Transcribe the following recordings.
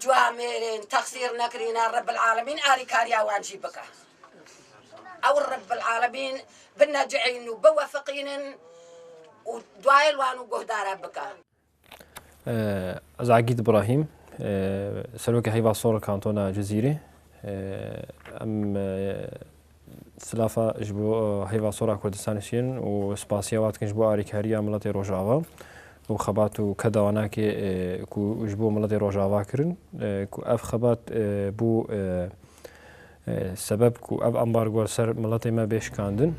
جواميرين تقصير نكرينا رب العالمين آري كاريا وانجي بك أو رب العالمين بالناجعين وبوافقين ودوايل وانو قهدارا بك عقيد إبراهيم سلوك هيبة صورة كانتونا جزيرة أم سلافة جبو هيبة صورة كردستان شين وسباسيوات كنجبو آريكاريا ملتي روجافا وخباتو كدوانا كو جبو ملتي روجافا كرن كو أف خبات بو سبب كو أف أمبارغو سر ملتي ما بيش كاندن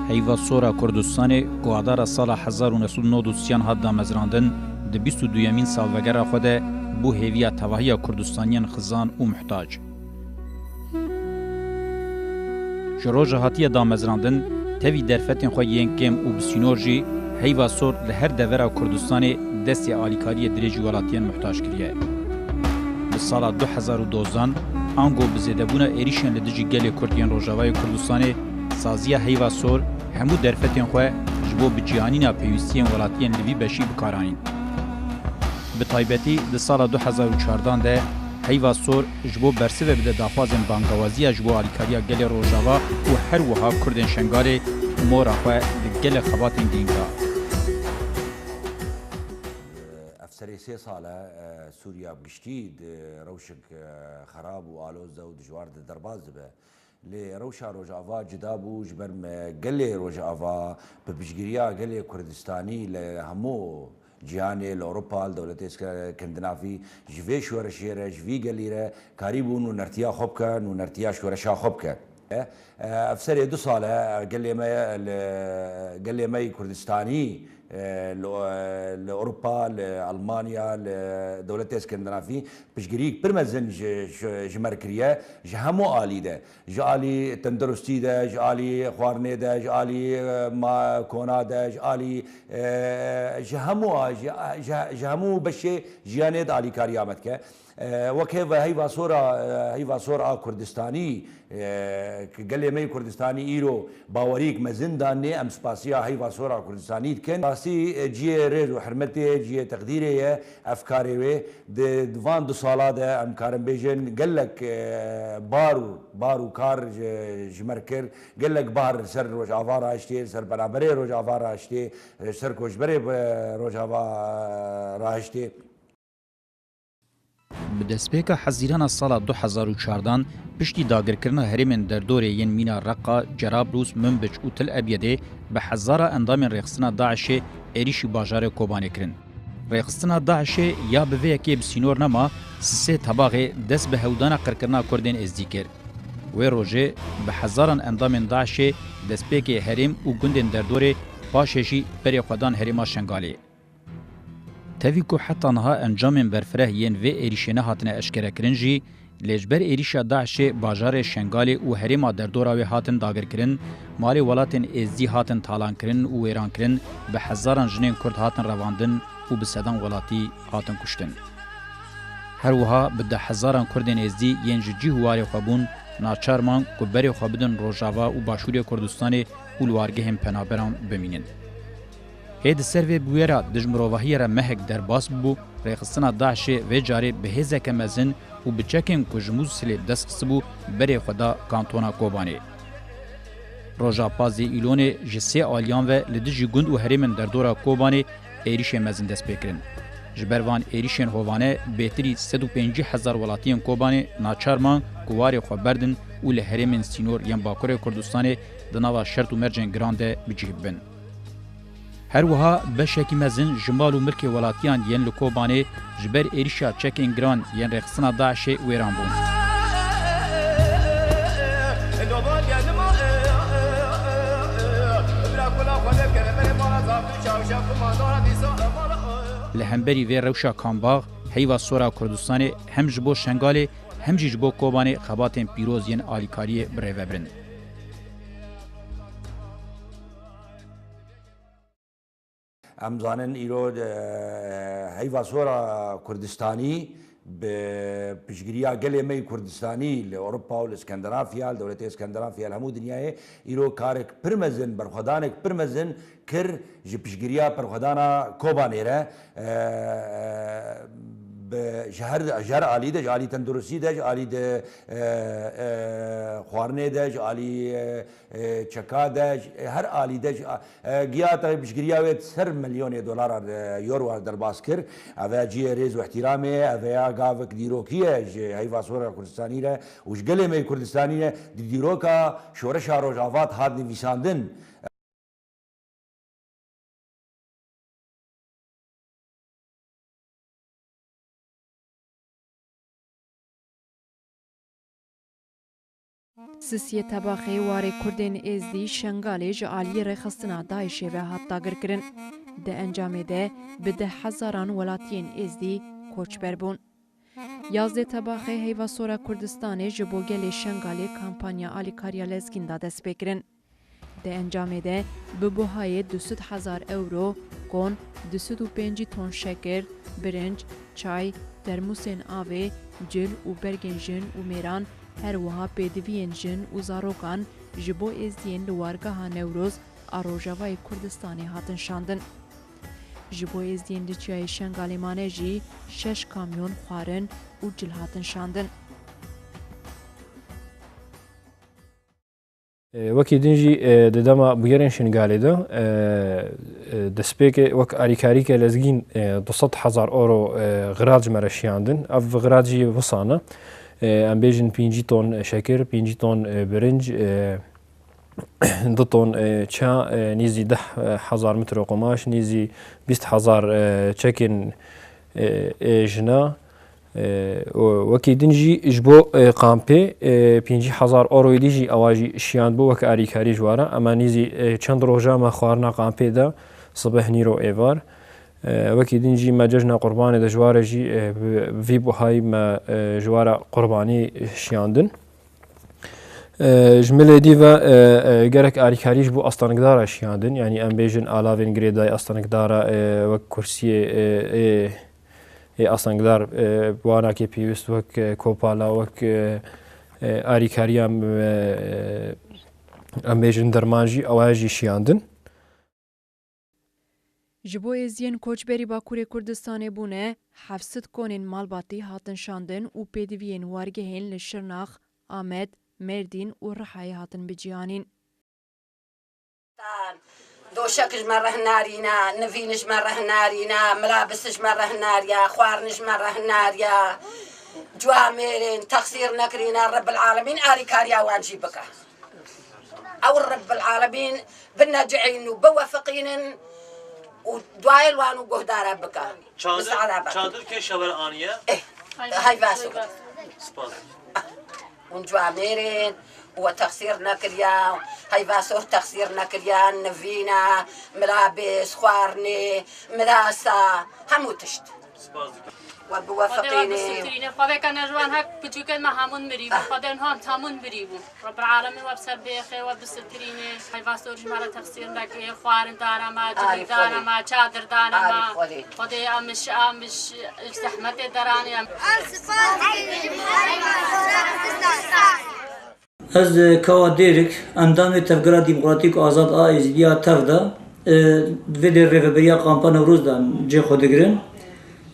هیوا سورا کردستان گوادار سال 1993 هات دامزراندن د 22 سالوگر خود بو هیویا تواهی کردستانیان خزان و محتاج. جروج هاتی دامزراندن تاوی درفتین خو ینکم و بسینورجی هیوا سور لهر دورا کردستان دستی آلیکاری درجی ولاتیان محتاج کریه. بسال 2012 آنگو بزیدبونا ایریشن لدجی گل کردیان روجاوای کردستان سازیا هیوا سور همو درفتین خو جبو بجیانینا پیوستین ولاتین لوی بشی بکارانین. به تایبەتی د سال 2014 ده هیوا سور جبو برسه بده دافازن بانگوازی جبو آلیکاریا گل روجاوا و هر وها کردن شنگار مورا خو گل خباتین دینگا. افسری 3 ساله سوریا بگشتی روشک خراب و آلوز و دجوار درباز به لروشا روجاوا جدابو جبرم قلي روجاوا ببشجريا قلي كردستاني لهمو جياني لاوروبا لدولتي اسكندنافي جفي شورا شيرا جفي قليره كاريبون ونرتيا خوبكا ونرتيا شورا شا خوبكا افسري 2 ساله قال لي ماي كردستاني لاوروبا لالمانيا لدولتي اسكندنافي بشجريك برمزن جمركريا جهمو الي ده جالي تندرستي ده جالي خوارني ده جالي ما كونا ده جالي جهمو بشي جيانيد الي كاريامتك وكيف هيفا صورة كردستاني قال لي مي كردستاني إيرو باوريك مزنداني أم سباسيا هيفا صورة كردستاني كان باسي جي ريز وحرمتي جي تقديري أفكاري وي دفان 2 سالات أم كارم بيجن قال لك بارو كار جمركر قال لك بار سر روج عفارة اشتي سر بنابري روج عفارة اشتي سر كوجبري روج عفارة اشتي به دەستپێکە حەزیرانە ساڵا 2014 پشتی داگیرکردنە هەرێمên دەردۆرێ یەن مینا ڕەقا جەرابلوس منبج و تل ئەبیەدێ بە حەزارە ئەندامên رێخستنا داعشê ێریشی باژارê کۆبانێ kirin. رێخستنا داعشê ya bi vê yekê bi sînor nema sisê tebaxê dest bi hewdana qirkirina Kurdên êzdî kir. Wê rojê bi hezaran endamên Daişê destpêkê herêm û gundên derdorê paşê jî berê xwedan herêma Şengalê. Tevî ku heta niha encamên berfireh yên vê êrişê nehatine eşkerekirin jî lêjber êrişa Daişê bajarê Şengalê û herêma derdora wê hatin dagirkirin, malê welatên êzdî hatin talankirin û wêrankirin, bi hezaran jinên Kurd hatin revandin û bi sedan welatî hatin kuştin. Her wiha bi 10,000 Kurdên êzdî yên ji cî huwarê xwe bûn, naçar man ku berê xwe bidin Rojava û Başûrê Kurdistanê û li wargehên penaberan bimînin. Hê di ser vê bûyera dijmirovahiyê re mehek derbas bû, rêxistina Daişê vê carê bi hêzeke mezin û bi çekên ku ji Mûsilê dest xisibû berê xwe da kantona Kobanê. Roja Pazê Îlonê ji 3 aliyan ve li dijî gund û herêmên derdora Kobanê êrişê mezin dest pê kirin. Ji ber van êrişên hovane bêtirî 150,000 welatiyên Kobanê naçar man ku warê xwe berdin û li herêmên Sînor yên Bakurê Kurdistanê di nava şert û mercên giran de bicih bin. Her wiha beşekî mezin ji mal û milkê welatiyan yên li Kobanê ji ber êrişa çekên giran yên rêxistina Daişê wêran bûn. Li hemberî vê rewşa Kambağ, heyva sora Kurdistanê hem ji bo Şengalê hem jî ji bo Kobanê xebatên pîroz yên alîkariyê birêvebirin. ام زانن ایرو هیوا سورا کردستانی بپشگریا گلی می کردستانی لأوروبا والاسكندنافيا لدولتي اسكندنافيا الهمو دنياي ایرو کارک پرمزن برخدانک پرمزن کر جی پشگریا برخدانا کوبانیره جهر عالی ده عالی تندرستی ده عالی ده خوارنه ده عالی چکا ده هر عالی ده گیا تا بشگریا وید سر مليون دلار يورو در باسكر اوه جی ریز و احترامه اوه گاوک دیروکیه هیوا سورا کردستانی ره وش گله می کردستانی ره دیروکا شورش روجاوات هاد نویساندن سسیه تباخی واره کردین ازدی شنگالی جعالی رخصتنا دایشه و حتی گرکرن. ده انجام ده به 10,000 ولاتین ازدی کوچ بربون. 11 تباخی هیوا سورا کردستان جبوگل شنگالی کامپانیا آلیکاریا لزگین دا دست بکرن. ده انجام ده به بهای 200,000 euro کن 205 تن شکر، برنج، چای، ترموسین آوه، جل و برگن جن و میران هر وها پیدوین جن و زاروکان جبو ازدین لوارگاه نوروز آروژاوای کردستانی هاتن شاندن. جبو ازدین لچای شنگالیمانه جی 6 کامیون خوارن و جل هاتن شاندن. وەکی دنجی دەدەمە بگەرێن شنگالێدا دەستپێکێ وەک ئاریکاریکە لەزگین 200,000 euro غراج مەرەشیاندن ئەف غراجی وسانە ئەم بێژن 5 تۆن شەکر 5 تۆن برنج 2 تۆن چا نیزی 10,000 متر قۆماش نیزی 20,000 چەکن ژنا وەکی دنجی ji bo qampê 50,000 euro dijî awa jî şiyan bû wek alîkarî ji waran ema nîzî çend roja me xwarina qampê de sibeh nîro êvar wekî din jî me cejna qurbanê de ji ware jî vî buhayî me ji wara qurbanî şiyandin ji milê dî ve gerek alîkarî ji bo astanekdara şiyandin yanî em bêjin alavên girêdayî astanekdara wek kursiyê ئاسەنگدار بواناکێ پێویست وەک کۆپالا وەک ئاریکاریە ئەم بێژن دەرمانژی ئەوایژی شیاندن. ji bo êziyên koçberî Bakurê Kurdistanê bûne 700 konên malbatî hatin şandin û pêdiviyên wargehên li Şirnax, Amed, Mêrdîn û Rihayê hatin bicîyanîn. دوشکش مره نارینا، نوینش مره نارینا، ملابسش مره ناریا، خوارنش مره ناریا، جوامرین تقصیر نکرینا رب العالمین آری کاریا وانجی بکه. او رب العالمین بنجعین و بوافقین و دوایل وانو گهدارا بکه. چادر که شبر آنیه؟ های واسو. اون جوامرین وتقصير نكريا هاي فاسور تقصير نكريا نفينا ملابس خوارني مراسة همو تشت وبوافقيني خدا كان جوان هك بتوكل ما همون مريبو خدا هم همون مريبو رب العالمين وبسر بيخي وبستريني هاي فاسور جمالة تقصير نكريا خوارن دارا ما جدي دارا ما شادر دارا ما خدا امش زحمة دراني از کوا دیرک اندام تفکر دموکراتیک آزاد آیزدیا تفدا ویدر رهبری کامپان روز دان جه خود گرن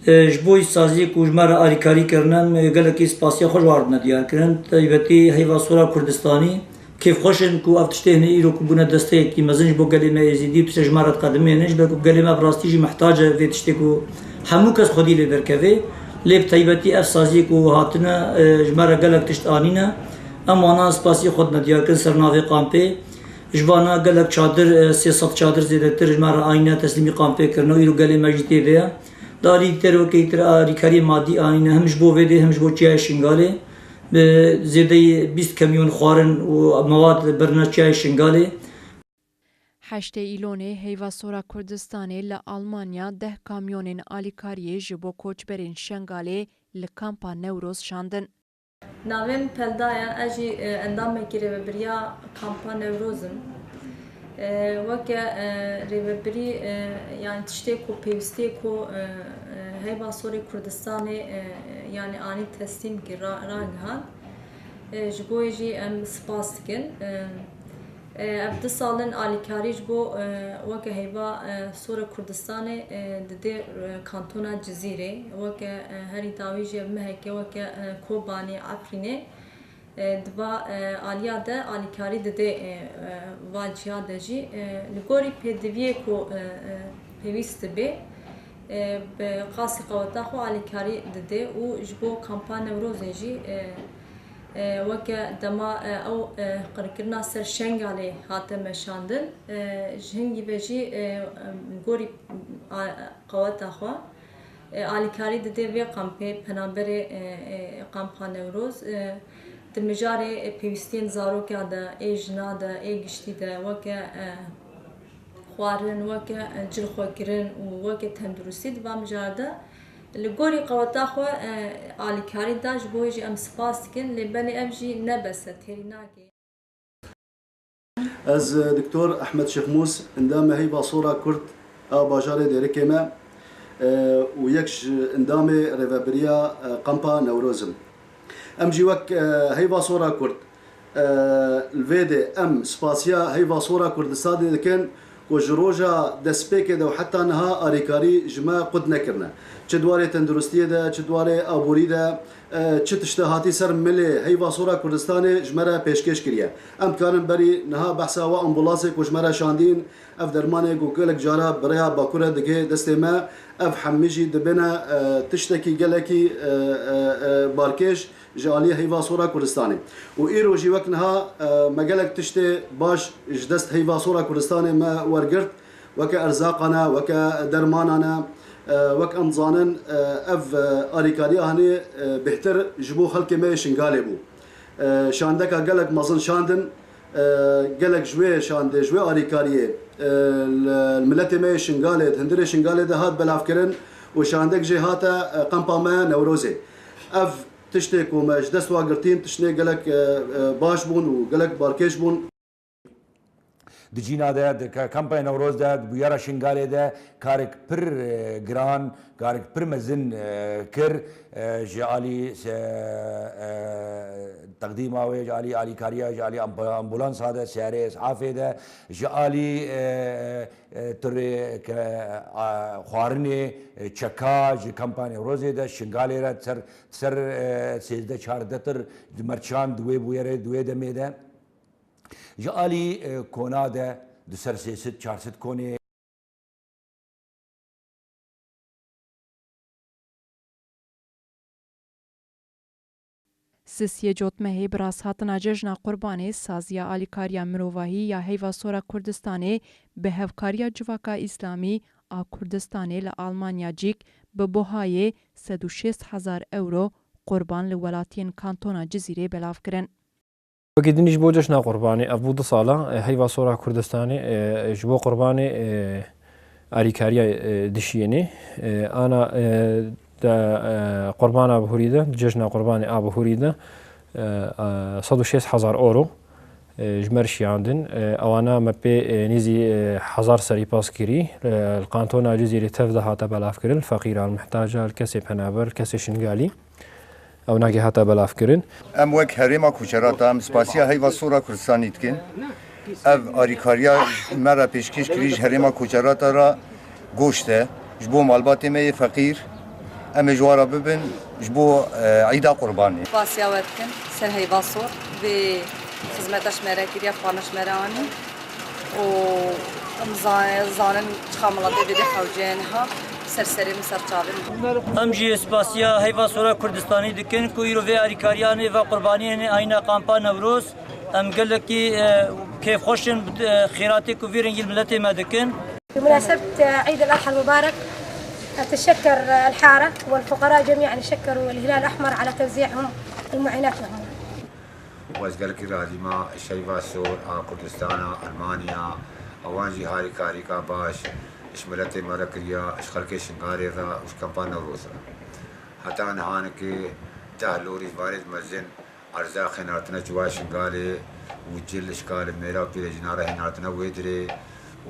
جبوی سازی کوجمر آریکاری کردن گلکی سپاسی خوش وارد ندیار کردن تایبتی هیوا سورا کردستانی کیف خوشن کو افتشته نه ایرو کو بنا دسته کی مزنج بو گلمه ازیدی تو جمرات قدمه نش بو گلمه براستی جی محتاج ویتشته کو همو کس خودی لبرکوی لب تایبتی اف سازی کو هاتنا جمر گلک تشت آنینا امانا سپاسی خود ندیار کن سرناوی قامپی جوانا گلک چادر 300 چادر زیادتر جمر آینه تسلیمی قامپی کرنو ایرو گلی مجدی ویا داری تر و کی تر آریکاری مادی آینه همش بو ویده همش بو چای شنگاله زیاده 20 کمیون خوارن و مواد برنا چای شنگاله 8 ایلونه هیوا سورا کردستانی لآلمانیا 10 کامیونین آلیکاریه جبو کوچبرین شنگاله لکامپا نوروز شاندن. ناویم پلدایا اجی اندام میگیره و بریا کامپان نوروزم وەکە ڕێبەربری یان تشتێک و پێویستێک و هەیڤا سۆرێ کوردستانê yani anî testîm ragihan ji bo jî em spas dikin ev 2 salin alîkarî ji bo weke heyva Sora Kurdistanê didê kantona Cizîrê weke herî dawî jî ev meheke weke Kobanî Efrînê diva aliya de alîkarî didê vaciya de jî li gorî pêdiviyê ku pêwîst dibe bi qasî qeweta xwe alîkarî didê û ji bo kampa Newrozê jî weke dema ew qirkirina ser Şengalê hate meşandin ji hingî ve jî gorî qeweta xwe alîkarî didê vê kampê penaberê kampa Newroz di mijarê pêwîstiyên zarokya de ê jina de ê giştî de weke xwarin weke cilxwekirin û weke tenduristî diva mijar de li gorî qeweta xwe alîkarî da ji bo jî em spas dikin lê belê ev jî nebese têrî nake. Ez Diktor Ehmed Şexmûs endamê heyva Sora Kurd a bajarê Dêrikê me û yek ji endamê rêveberiya kampa Newrozim. Em jî wek heyva Sora Kurd li vê de em spasiya heyva Sora Kurdistanê dikin ku ji roja destpêkê de û heta niha alîkarî ji me qut nekirine. Çi dwarê tenduristiyê de, çi dwarê aborî de, çi tişte hatî ser milê heyva Sora Kurdistanê ji me re pêşkêş kiriye. Em dikarin berî niha behsa we ambulansê ku ji me re şandîn, ev dermanê ku gelek cara birêya Bakurê dike destê me, ev hemî jî dibêne tiştekî gelekî barkêş ji aliyê heyva Sora Kurdistanê. û îro jî wek niha me gelek tiştê baş ji dest heyva Sora Kurdistanê me wergirt, weke erzaqan e, weke dermanan e, wek em zanin ev alîkariya hinê bêhtir ji bo xelkê me Şingalê bû. Şandeka gelek mezin şandin, gelek ji wê şandê ji wê alîkariyê miletê me Şingalê, hindirê Şingalê de hat belavkirin û şandek jê hate kampa me Newrozê. Ev tiştê ku me ji dest wa girtîn tiştê gelek baş bûn û gelek barkêş bûn. Di cîna de di kampanya Newroz de bûyera Şingalê de karek pir giran, karek pir mezin kir ji alî teqdîma wê ji alî alîkariya ji alî ambulansa de serê esafê de ji alî turê xwarinê çeka ji kampanya Newrozê de Şingalê re ser 13-14 tir merçan di wê bûyerê di wê demê de ji alî kona de di ser 300-400 konê Sisiye cotmehê bi rasthatina cejna Qurbanê saziya alîkariya mirovahî ya heyva Sora Kurdistanê bi hevkariya Civaka İslamî a Kurdistanê li Almanya cîk bi buhayê 160,000 euro qurban li welatiyên kantona Cizîrê belav kirin. Wekî din ji bo cejna Qurbanê ev bû 2 sala heyva Sora Kurdistanê ji bo Qurbanê alîkariya dişiyênê ana قربان ابهوری ده جشن قربان ابهوری ده 160,000 euro جمر شیاندن اوانا مپی نیزی 1000 سریپاس کری القانتون جزیره تفده هاتا بلاف کرن الفقیر المحتاجه الکسی پنابر الکسی شنگالی او ناگی هاتا بلاف کرن ام وک هریما کوچراتا ام سپاسیا هیوا سورا کردستانی دکن اف آریکاریا مرا پیشکش کریج هریما کوچراتا را گوشته جبو مالبات می فقیر ام جوارا ببن جبو عيدا قرباني باسيا واتكن سر هيفا صور في خدمتاش مراكيريا فانش مراني و زانن تخاملا بيدي خوجينها سرسري مسرچاوي ام جي اسباسيا هيفا صورا كردستاني دكن كو يرو في اريكارياني و قرباني اينا قامبا نوروز ام قالكي كيف خوشن خيراتي كو فيرنجل ملتي ما دكن بمناسبة عيد الأضحى المبارك أتشكر الحارة والفقراء جميعا يشكروا الهلال الأحمر على توزيعهم المعينات لهم. وازگلکی رادیما شیوا سور کردستان المانیا اوانجی هاری کاری کا باش اشملت مرکریا اشخلک شنگاری را اش کمپان نوروز حتی نهان که تهلوری وارد مزن ارزاق هنارتنا جواش قالي وجل اشكال ميرا بيلا جناره هنارتنا ويدري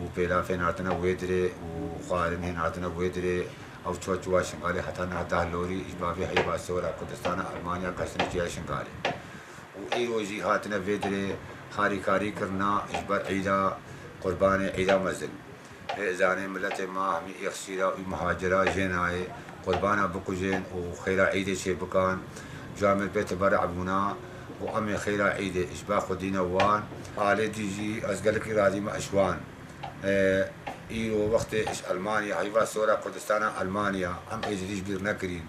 وبيلا هنارتنا ويدري وخارم هنارتنا ويدري او جواش قالي حتى نهتا لوري اجبابي هيبا سورا كردستان المانيا كسن جياش قالي وايرو جهاتنا فيدري هاري كاري كرنا اجبار عيدا قربان عيدا مزل زاني ملتي ما هم يخسيرا ومهاجرا جناي قربانا بكوجين وخيرا عيدة شي بكان جامع بيت برع بنا وأمي خيرا عيدة إشباخ ودينا وان آلي ديجي أزقلك رادي ما أشوان إيرو وقت إش ألمانيا هيفا سورا كردستان ألمانيا أم إزديج بير نكرين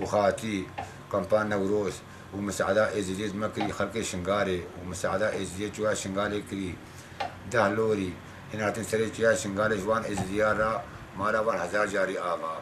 وخاتي كامبان نوروز ومساعدة إزديج مكري خلقي شنغاري ومساعدة إزديج جوا شنغاري كري دهلوري هنا تنسري جوا شنغاري جوان إزديارا مالا وان هزار جاري آغا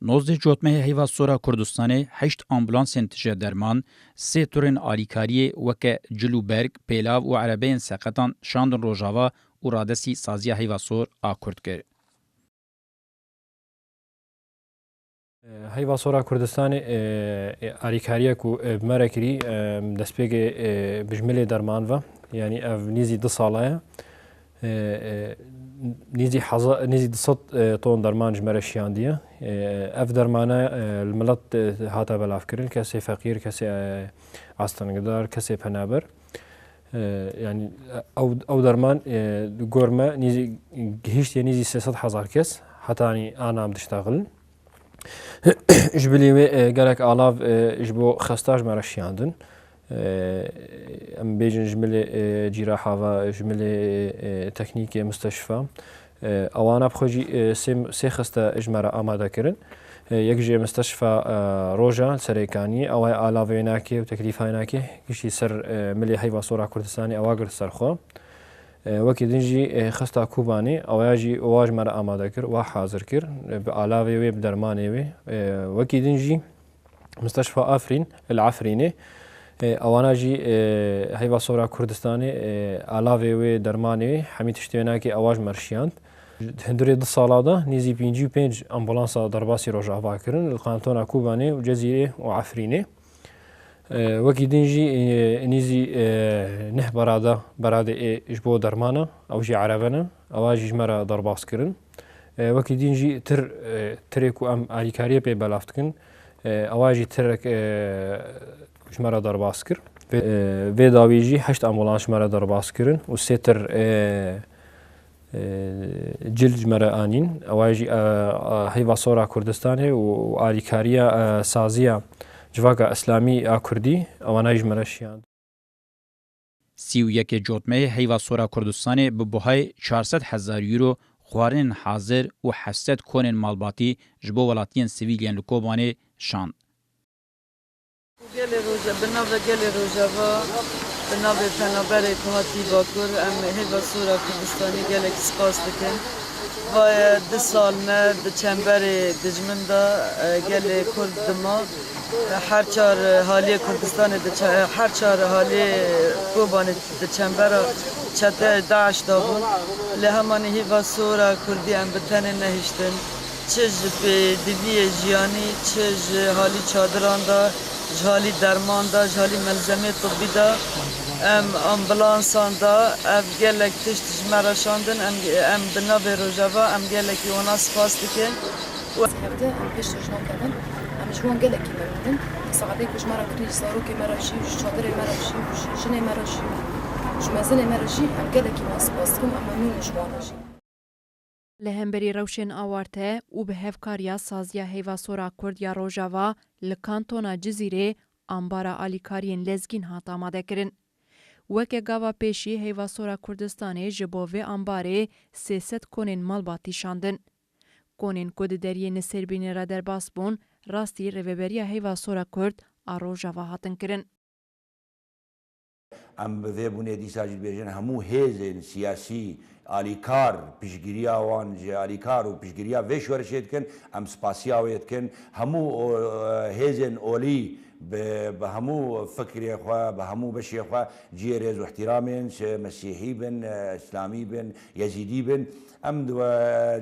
نوزده جوتمه هیوا سورا کردستانه 8 آمبولانسین تجه درمان، 3 تورن آلیکاریه وکه جلوبرگ، پیلاو و عربین ساقطان شاندن روژاوا و رادسی سازیا هیوا سور آکرد کرد. هیوا سورا کردستان آلیکاریه کو مرکری دستپیگ بجمله درمان و یعنی اف نیزی 2 ساله نيزي دصت طون درمان جمرة شياندية اف درمانه الملت هاتا بلافكرن كسي فقير كسي عستنقدار كسي بنابر يعني او درمان قورما نيزي هيشت نيزي 600,000 كس حتى يعني انا عم تشتغل جبلي قالك الاف جبو 15 مرة شياندن ام بيجن جمله جراحه و جمله تكنيك مستشفى اوانا بخوجي سي خسته اجمره اماده كرن يكجي مستشفى روجا سريكاني او الاويناكي وتكليفايناكي كشي سر ملي هيوا صوره كردستاني اواغر سرخو وكي دنجي خسته كوباني او يجي واج مره اماده كر وحاضر كر بالاوي وي بدرماني وي وكي دنجي مستشفى افرين العفريني اوانا جي هيوا صورا كردستاني علاوه و درماني حميد اشتيناكي اواج مرشياند هندوري 2 سالادا نيزي 55 امبولانسا درباسي روجاوا كرن القانتونا كوباني وجزيره وعفريني وكي دنجي نيزي نه براده اجبو درمانا او جي عربنا اواجي جمره درباس كرن وكي دنجي تريكو ام اليكاريه بي بلافتكن اواجي ترك شماره درباس كر في داويجي 8 امبولانس شماره درباس كرن و سيتر جلد جمره انين اواجي هيوا صورا كردستاني و اليكاريه سازيا جواكا اسلامي كردي اوانا جمره شيان سیو یک جوتمه هیوا سورا کردستانه به بهای 400,000 یورو خوارن حاضر و 800 کونن مالباتی جبو ولاتین سیویلین لکوبانه شان. گل روزا بنابه گل روزاوا بنابه پنابره کهاتی باکر ام هیوا سورا کردستانی گلک سپاس دکن و 2 سال نه د چمبر دجمن دا گل کرد دما هر 4 حالی کردستان هر 4 حالی کوبان د چمبر چته داعش دابون لهمان هیوا سورا کردی ام بتن نهشتن چج به دیوی جیانی چج حالی چادران دا جهالی درمان دا جهالی ملزمه طبی دا ام امبولانسان دا ام گلک تشت جمره شاندن ام بناب روجاوا ام گلک اونا سپاس دکن هفته ام پیش جنان کردن ام جوان گلکی مردن ساعتی کش مرا کریج سارو که مرا شی چادر مرا شی جن مرا شی جمزن مرا شی ام گلکی ما سپاس کم ام ممنون جوانا شی لهمبری روشن آورته و به هفکاریا سازیا هیوا سورا کرد یا روژاوا لکانتونا جزیره آمبارا آلیکارین لزگین هات آماده کرن. وکه گاوا پیشی هیوا سورا کردستانه جبوه آمباره 300 کنین مالباتی شاندن. کنین کد دریه نسربین را در باس بون راستی رویبریا هیوا سورا کرد آروژاوا هاتن کرن. ام بذي بوني دي ساجد بيجن همو هيزن سياسي آلیکار پیشگیری آوان جه آلیکار و پیشگیری ویش ورشید کن ام سپاسیا وید کن همو هیزن اولی به همو فکری خوا به همو بشی خوا جیرز و احترامین چه مسیحی بن اسلامی بن یزیدی بن ام دو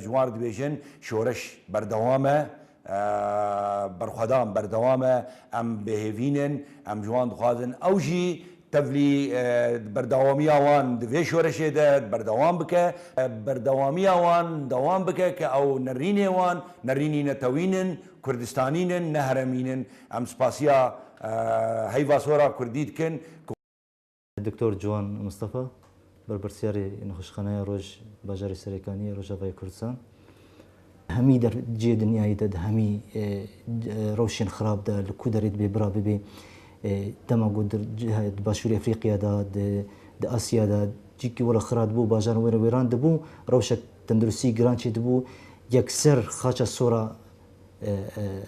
جوار دبیجن شورش بردوامه برخدام بردوامه ام بهوینن ام جوان دخوازن اوجی تبلي بردوامي اوان دفيش ورشيده بردوام بك بردوامي اوان دوام بك او نريني اوان نريني نتوينن كردستانينن نهرمينن ام سباسيا هيفا صورة كرديد كن الدكتور جوان مصطفى بربرسياري نخشخانه روج باجاري سريكاني روجافاي كردستان همي در جي دنياي دد همي روشن خراب دا لكو دريد ببرا ببي دما قد جهة باشوري افريقيا دا اسيا دا جيكي ولا خراد بو باجار ويران دبو روشك تندرسي جرانشي دبو يكسر خاچا صورة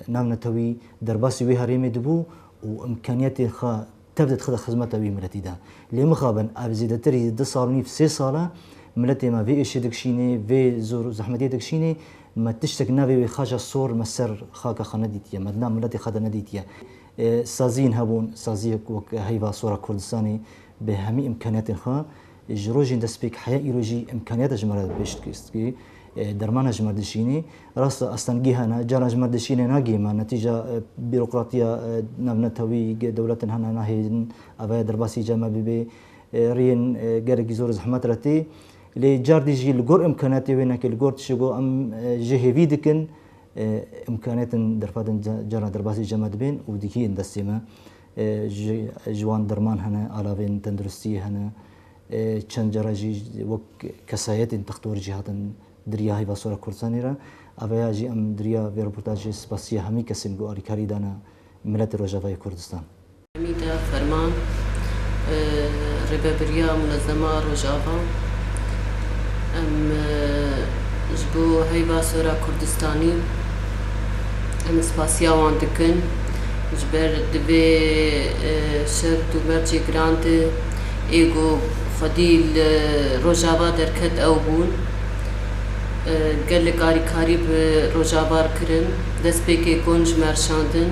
نامنتوي درباسي وي هريمي دبو وامكانيات خا تبدا تخذ خدمتها وي ملتي دا لي مخابن ابزيدتري 2 سال ونص 3 ساله ملتي ما في ايش دكشيني في زور زحمتي دكشيني ما تشتك نافي خاچا صور مسر خاكا خنديتيا مدنا ملتي خدا نديتيا سازين هبون سازيك وك هيفا صورة كردستاني بهمي إمكانيات خا جروجي دسبيك حياة إيروجي إمكانيات جمرة بيشتكي درمان جمردشيني راس أصلا جهنا جرى جمردشيني ناجي ما نتيجة بيروقراطية نبنتوي دولة هنا ناهي أبايا درباسي جامع ببي رين جرى زور زحمات رتي لجاردي جي الجور إمكانياتي وينك الجور تشجو أم جهوي دكن امكانيات درفادن جرى درباسي جماد بين وديكي اندستيما جوان درمان هنا علاوين تندرستي هنا چند جرى جي وك كسايات تختور جهات دريا هي بصوره كردستاني را اويا جي ام دريا في ريبورتاج سباسيه همي كسم جو اريكاري دانا ملت روجافاي كردستان ميدا فرمان ريبابريا منظمه روجافا ام جبو هي بصوره كردستاني ام سپاسیا وان دکن جبر دبی شرط و مرچی گرانت ایگو خدیل روجاوا درکت او بون گل کاری کاری به روجاوار کرن دست پیکی کنج مرشاندن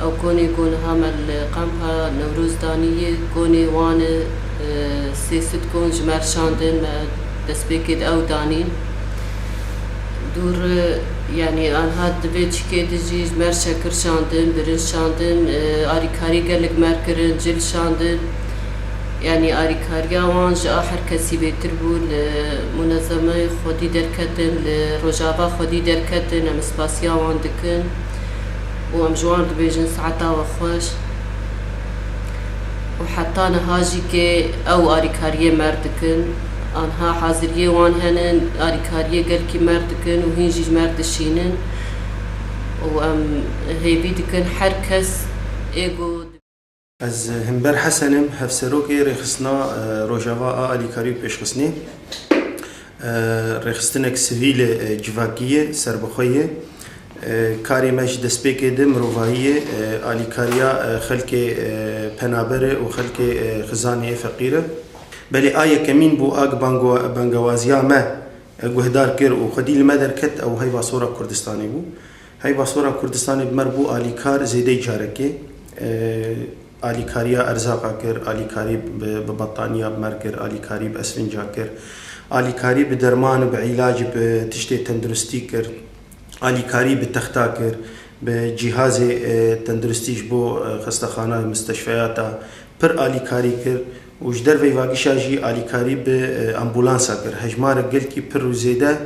او کنی کن همل قمها نوروز دانیه کنی وان سیست کنج مرشاندن دست پیکی او دانین دور يعني أنا هاد بيت كيدجي مرشا كرشاندن برن شاندن أريكاري قالك مركرن جل شاندن يعني أريكاريا وانج آخر كسي بيتربو المنظمة خودي دركتن لروجافا خودي دركتن أم سباسيا واندكن وأم جوان دبيجن ساعتا وخوش وحتى نهاجي كي أو أريكاريا مردكن آنها حاضریه وان هنن آریکاریه گل کی مرد کن و هنجی مرد شینن و ام هیوی دکن هر کس ایگو از همبر حسنم هفسروکی رخصنا روجاوا آریکاری پیش خصنی رخصتنک سویل جواکیه سربخویه کاری مش دسپیک دم رواییه آریکاریا خلک پنابره و خلک خزانه فقیره بلي آية كمين بو آق بانغوازيا ما جهدار كير وخديل ما دركت أو هاي باصورة كردستاني بو هاي باصورة كردستاني بمربو آليكار زيدي جاركي آليكاريا أرزاقا كير آليكاري ببطانيا بمركر آليكاري بأسفنجا كير آليكاري بدرمان بعلاج بتشتي تندرستي كير آليكاري بتختا كير بجهاز تندرستيش بو خستخانة مستشفياتا بر آليكاري كير وجدر في واقعي جي آليكاري بأمبولانسا كر هجمار قل كي برو زيدا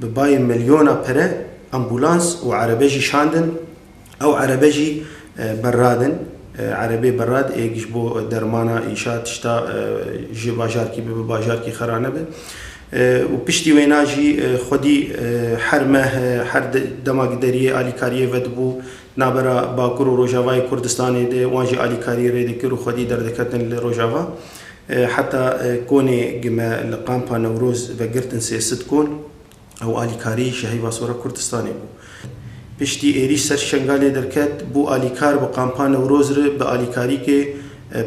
بباي مليون بره أمبولانس وعربيجي شاندن أو عربيجي برادن عربي براد ايجيش بو درمانا إيشات شتا جي باجاركي بباجاركي خرانه به وبشتي ويناجي خدي حرمه حر دماغ دريه آليكاريه ودبو نابرا باكور روجافاي كردستاني دي واجي آليكاري ريدي كرو خدي دردكتن لروجافا حتى كوني جما لقامبا نوروز وقرتن سيست كون او آليكاري شهي باسورة كردستاني بو بشتي ايريش سر شنغالي دركت بو آليكار بقامبا نوروز ر بآليكاري كي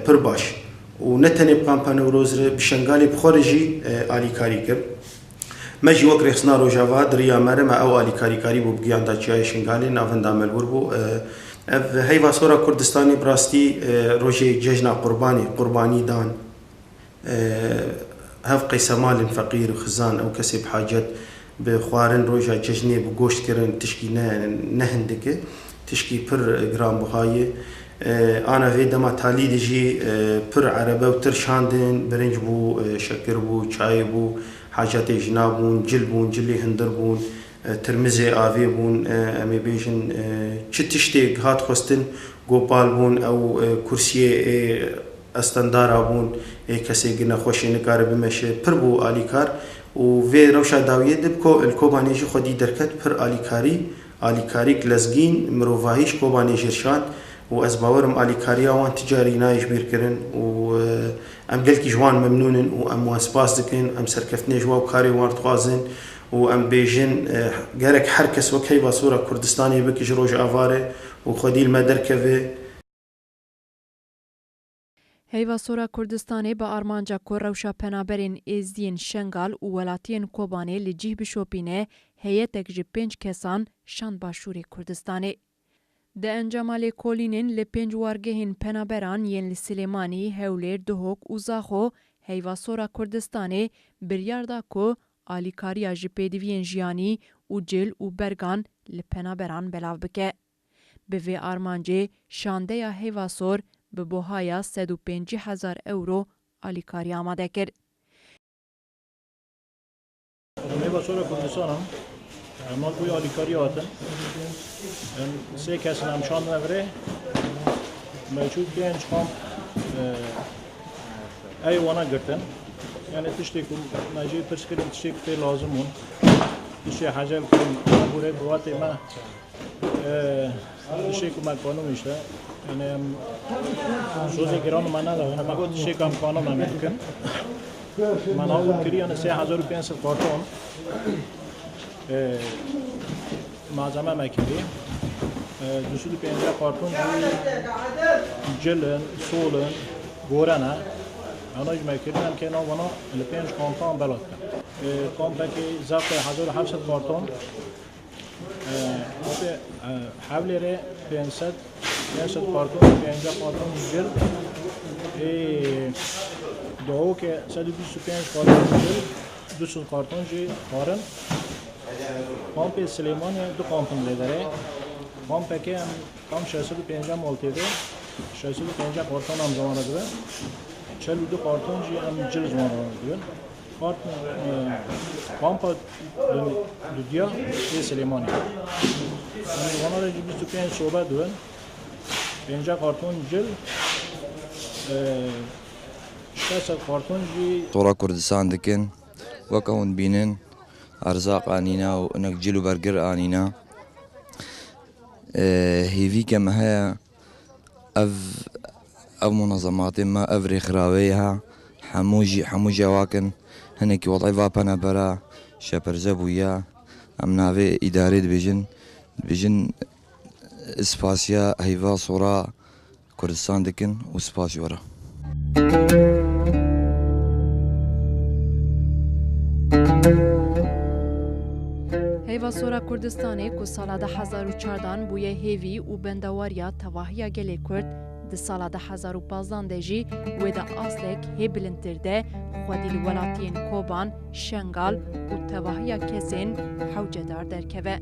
پر باش و نتنه بقامپا نوروز را بشنگالی بخورجی آلی کاری کرد مجی وقت رخصنا روجاوا دریا مرم او آلی کاری بو بگیان دا چیای شنگالی نافن دامل بو هی واسورا کردستانی براستی روجه ججنا قربانی دان هف قيسمال فقير وخزان او كسب حاجات بخوارن روجا ججني بگوشت كرن تشكي نهندك تشكي بر جرام بخايه انا في دما تالي دجي بر عربه وتر شاندن برنج بو شكر بو چاي بو حاجات جنابون جلبون جلي هندربون ترمزي آوي بون امي بيجن چتشتي هات خوستن گوپال بون او كرسي استندار بون کسی گنا خوشی نکاره بمشه پر بو آلیکار و وی روشا داویه دبکو الکوبانیجی خودی درکت پر آلیکاری کلزگین مروفاهیش کوبانیجی رشاد و از باورم آلیکاری آوان تجاری نایش بیر کرن و ام گلکی جوان ممنونن و ام واسپاس دکن ام سرکفتنی جوا و کاری وارد خوازن و ام بیجن گرک هر کس وکی باسورا کردستانی بکش روش آواره و خودی المدرکه هیواسۆرا کوردستانê bi armanca ku rewşa penaberên êziyên şengal û welatiyên Kobanê li cih bişopîne heyetek ji 5 kesan şand başûrê Kurdistanê. Di encama lêkolînên li 5 wargehên penaberan yên li Silêmanî, Hewlêr, Duhok û Zaxo Heyvasora Kurdistanê biryar da ku alîkariya ji pêdiviyên jiyanî û cil û bergan li penaberan belav bike. Bi vê armancê şandeya Heyvasor bi bohaya 150,000 euro alîkarî amade kir. Heyvasora Kurdistanê mal bu alîkarî hatin. Sê kesin em şandin evrê mevcut pênc kamp ew wana girtin. Yani tiştê ku me jî pirs kirin tiştê ku tê lazim bûn. Tiştê hecel kirin borê bi watê me tiştê ku me kanûm işte. Yani em sozê giran me nedawin me got tiştê ku em kanûm em ê dikin. Me navîn kiriye 3500 karton malzeme me kirî. 250 karton cilin, solin, gorene Ana ji me kirin em kêna wana li 5 kampan belat kin. Kampekê zevqê 1700 karton Hewlêrê 500 karton 5 karton cil Duhokê 125 karton cil 200 karton jî xwarin Kampê Silêmanê 2 kampin lêderê Kampekê em tam 650 mal têde 650 karton em zamana dibe 42 karton jî em cil zamana dibin Kampa Dudiya ê Silêmanê em wana re jî 25 sobe dibin 5 karton cil 600 karton jî Tora Kurdistan dikin weka hûn bînin erzaq anîna û hinek cil û bergir anîna hêvîke me heye ev munezematê me ev rêxiraweyê he hemû jî wakin hinekî wedîfa penebera şeperze bûye em navê îdarê dibêjin spasiya Heyvasora Kurdistan dikin û spas ji we re. Heyvasora Kurdistanê ku sala 2014 bûye hêvî û bendewariya tevahiya gelê Kurd di sala 2015 de jî wê de aslek hê bilindtir de xwedî li welatiyên Koban, Şengal û tevahiya kesên hewcedar derkeve.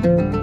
you.